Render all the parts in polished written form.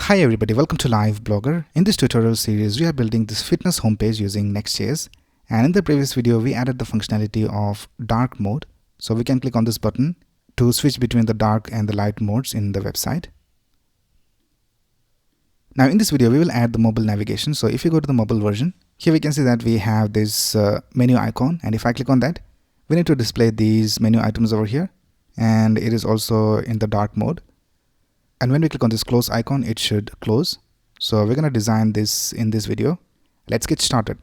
Hi everybody, welcome to Live Blogger. In this tutorial series, we are building this fitness homepage using Next.js. And in the previous video, we added the functionality of dark mode. So we can click on this button to switch between the dark and the light modes in the website. Now in this video, we will add the mobile navigation. So if you go to the mobile version, here we can see that we have this menu icon. And if I click on that, we need to display these menu items over here. And it is also in the dark mode. And when we click on this close icon, it should close. So we're going to design this in this video. Let's get started.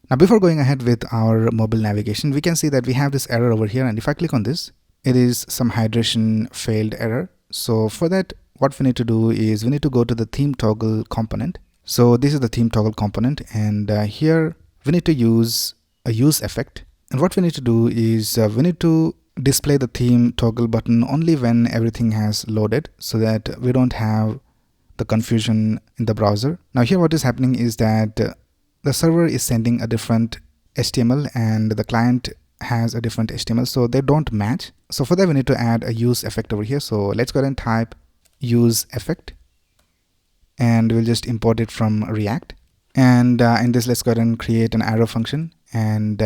Now before going ahead with our mobile navigation, we can see that we have this error over here. And if I click on this, it is some hydration failed error. So for that, what we need to do is we need to go to the ThemeToggle component. So this is the ThemeToggle component, and here we need to use a use effect. And what we need to do is we need to display the theme toggle button only when everything has loaded, so that we don't have the confusion in the browser. Now here what is happening is that the server is sending a different HTML and the client has a different HTML, so they don't match. So for that we need to add a use effect over here. So let's go ahead and type use effect, and we'll just import it from React. And in this, let's go ahead and create an arrow function. And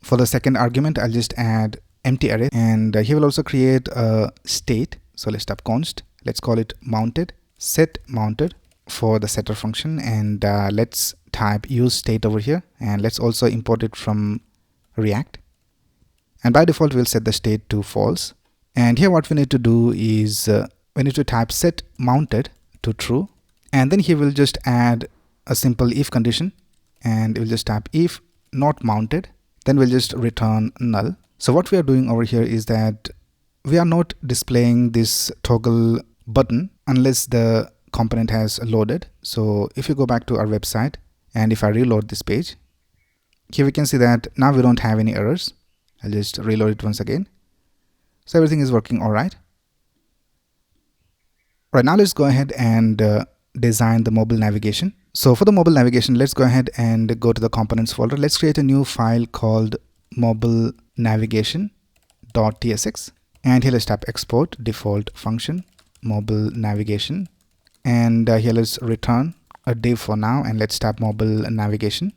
for the second argument, I'll just add empty array. And here we'll also create a state. So let's type const. Let's call it mounted. Set mounted for the setter function. And let's type use state over here. And let's also import it from React. And by default, we'll set the state to false. And here what we need to do is we need to type set mounted to true. And then here we'll just add a simple if condition, and we'll just type if not mounted, then we'll just return null. So what we are doing over here is that we are not displaying this toggle button unless the component has loaded. So if you go back to our website, and if I reload this page, here we can see that now we don't have any errors. I'll just reload it once again. So everything is working all right. Right now let's go ahead and design the mobile navigation. So for the mobile navigation, let's go ahead and go to the components folder. Let's create a new file called mobile navigation.tsx. And here let's type export default function mobile navigation. And here let's return a div for now, and let's type mobile navigation.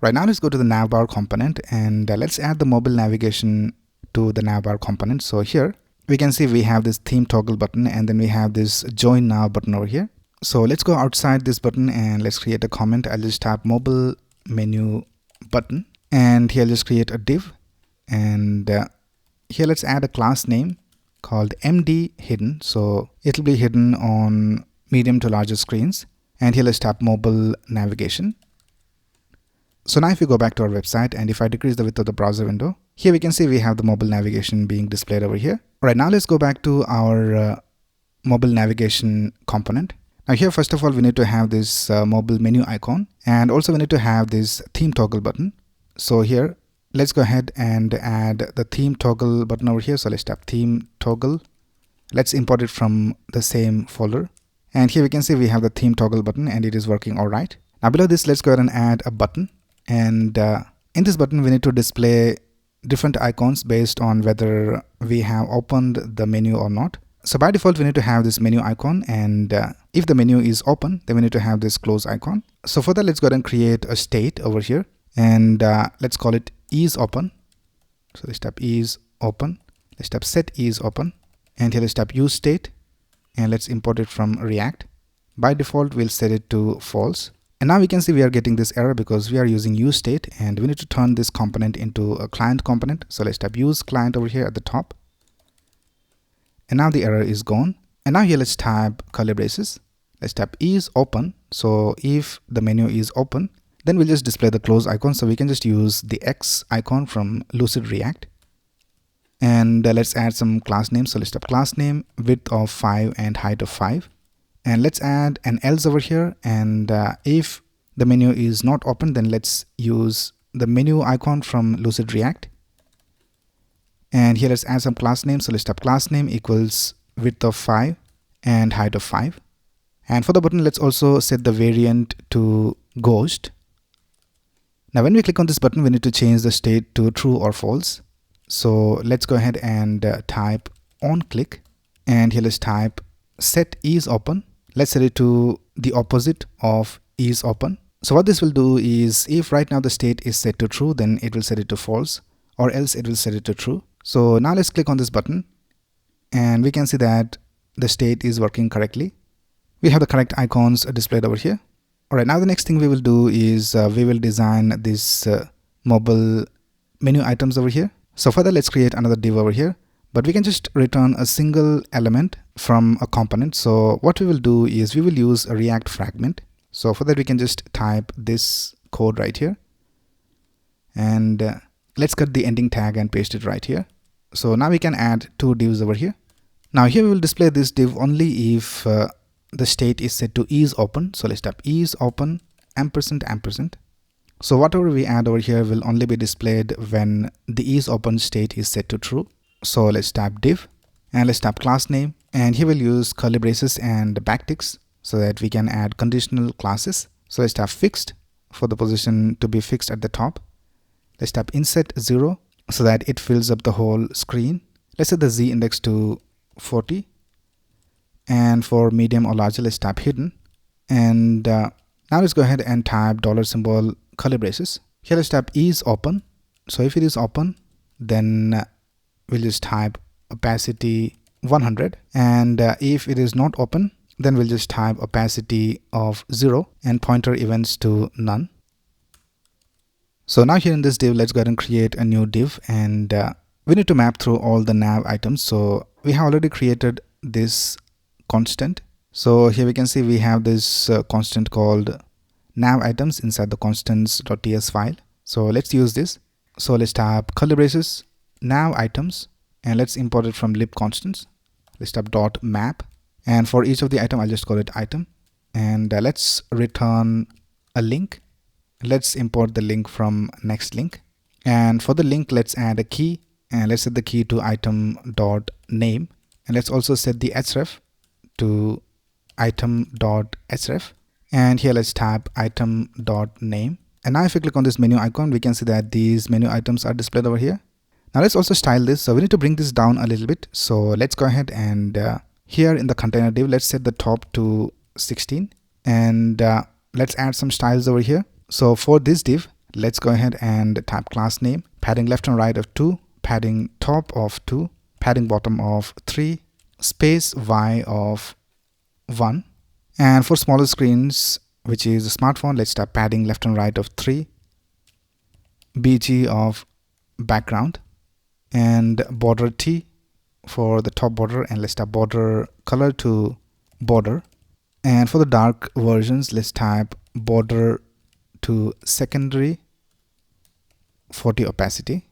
Right now let's go to the Navbar component, and let's add the mobile navigation to the Navbar component. So here we can see we have this theme toggle button, and then we have this join now button over here. So let's go outside this button and let's create a comment. I'll just type mobile menu button, and here let's create a div, and here let's add a class name called MD hidden. So it'll be hidden on medium to larger screens. And here let's type mobile navigation. So now if you go back to our website, and if I decrease the width of the browser window, here we can see we have the mobile navigation being displayed over here. Right now let's go back to our mobile navigation component. Now here, first of all, we need to have this mobile menu icon, and also we need to have this theme toggle button. So here, let's go ahead and add the theme toggle button over here. So let's type theme toggle. Let's import it from the same folder. And here we can see we have the theme toggle button, and it is working all right. Now below this, let's go ahead and add a button. And in this button, we need to display different icons based on whether we have opened the menu or not. So by default, we need to have this menu icon, and if the menu is open, then we need to have this close icon. So for that, let's go ahead and create a state over here, and let's call it is open. So let's type is open. Let's type set is open, and here let's type use state, and let's import it from React. By default, we'll set it to false. And now we can see we are getting this error because we are using use state, and we need to turn this component into a client component. So let's type use client over here at the top. And now the error is gone. And now here let's type curly braces. Let's type is open. So if the menu is open, then we'll just display the close icon. So we can just use the X icon from Lucide React. And let's add some class names. So let's type class name, width of 5 and height of 5. And let's add an else over here. And if the menu is not open, then let's use the menu icon from Lucide React. And here let's add some class names. So let's type class name equals width of 5 and height of 5. And for the button, let's also set the variant to ghost. Now when we click on this button, we need to change the state to true or false. So let's go ahead and type on click, and here let's type set is open. Let's set it to the opposite of is open. So what this will do is, if right now the state is set to true, then it will set it to false, or else it will set it to true. So now let's click on this button, and we can see that the state is working correctly. We have the correct icons displayed over here. Alright, now the next thing we will do is we will design this mobile menu items over here. So for that, let's create another div over here, but we can just return a single element from a component. So what we will do is we will use a React fragment. So for that, we can just type this code right here, and let's cut the ending tag and paste it right here. So now we can add two divs over here. Now here we will display this div only if the state is set to is open. So let's type is open ampersand. So whatever we add over here will only be displayed when the is open state is set to true. So let's type div, and let's type class name, and here we'll use curly braces and backticks so that we can add conditional classes. So let's type fixed for the position to be fixed at the top. Let's type inset 0 so that it fills up the whole screen. Let's set the z index to 40, and for medium or larger, let's type hidden. And now let's go ahead and type $symbol curly braces. Here let's type is open. So if it is open, then we'll just type opacity 100, and if it is not open, then we'll just type opacity of 0 and pointer events to none. So now here in this div, let's go ahead and create a new div, and we need to map through all the nav items. So we have already created this constant. So here we can see we have this constant called nav items inside the constants.ts file. So let's use this. So let's type curly braces nav items, and let's import it from lib constants. Let's type dot map, and for each of the item I'll just call it item, and let's return a link. Let's import the link from next link, and for the link let's add a key, and let's set the key to item.name, and let's also set the href to item.href, and here let's type item.name. And now if we click on this menu icon, we can see that these menu items are displayed over here. Now let's also style this. So we need to bring this down a little bit. So let's go ahead and here in the container div, let's set the top to 16, and let's add some styles over here. So for this div, let's go ahead and type class name, padding left and right of 2, padding top of 2, padding bottom of 3, space y of 1. And for smaller screens, which is a smartphone, let's type padding left and right of 3, bg of background, and border t for the top border, and let's type border color to border. And for the dark versions, let's type border to secondary 40 opacity.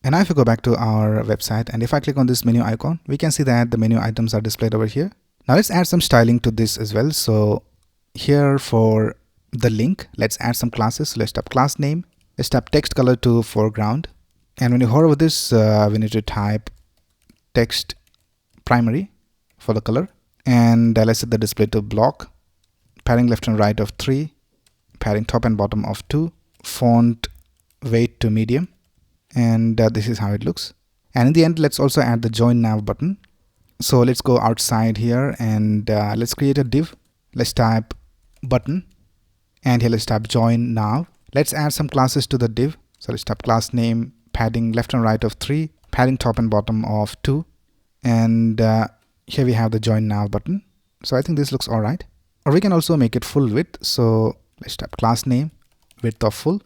And now if we go back to our website, and if I click on this menu icon, we can see that the menu items are displayed over here. Now let's add some styling to this as well. So here for the link, let's add some classes. So let's type class name, let's type text color to foreground, and when you hover over this, we need to type text primary for the color, and let's set the display to block, padding left and right of 3, padding top and bottom of 2, font weight to medium, and this is how it looks. And in the end, let's also add the join nav button. So let's go outside here, and let's create a div. Let's type button, and here let's type join nav. Let's add some classes to the div. So let's type class name, padding left and right of 3, padding top and bottom of 2, and here we have the join nav button. So I think this looks all right. Or we can also make it full width. So let's type class name, width of full.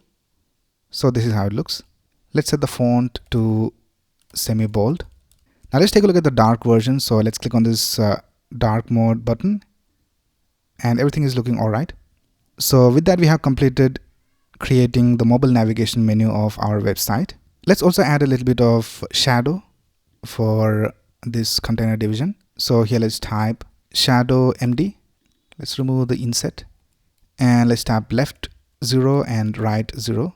So this is how it looks. Let's set the font to semi bold. Now let's take a look at the dark version. So let's click on this dark mode button, and everything is looking all right. So with that, we have completed creating the mobile navigation menu of our website. Let's also add a little bit of shadow for this container division. So here let's type shadow MD. Let's remove the inset, and let's type left 0 and right 0.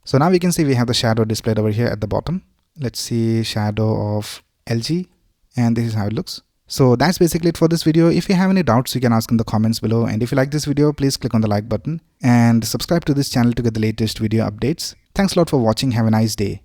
So now we can see we have the shadow displayed over here at the bottom. Let's see shadow of LG, and this is how it looks. So that's basically it for this video. If you have any doubts, you can ask in the comments below. And if you like this video, please click on the like button and subscribe to this channel to get the latest video updates. Thanks a lot for watching. Have a nice day.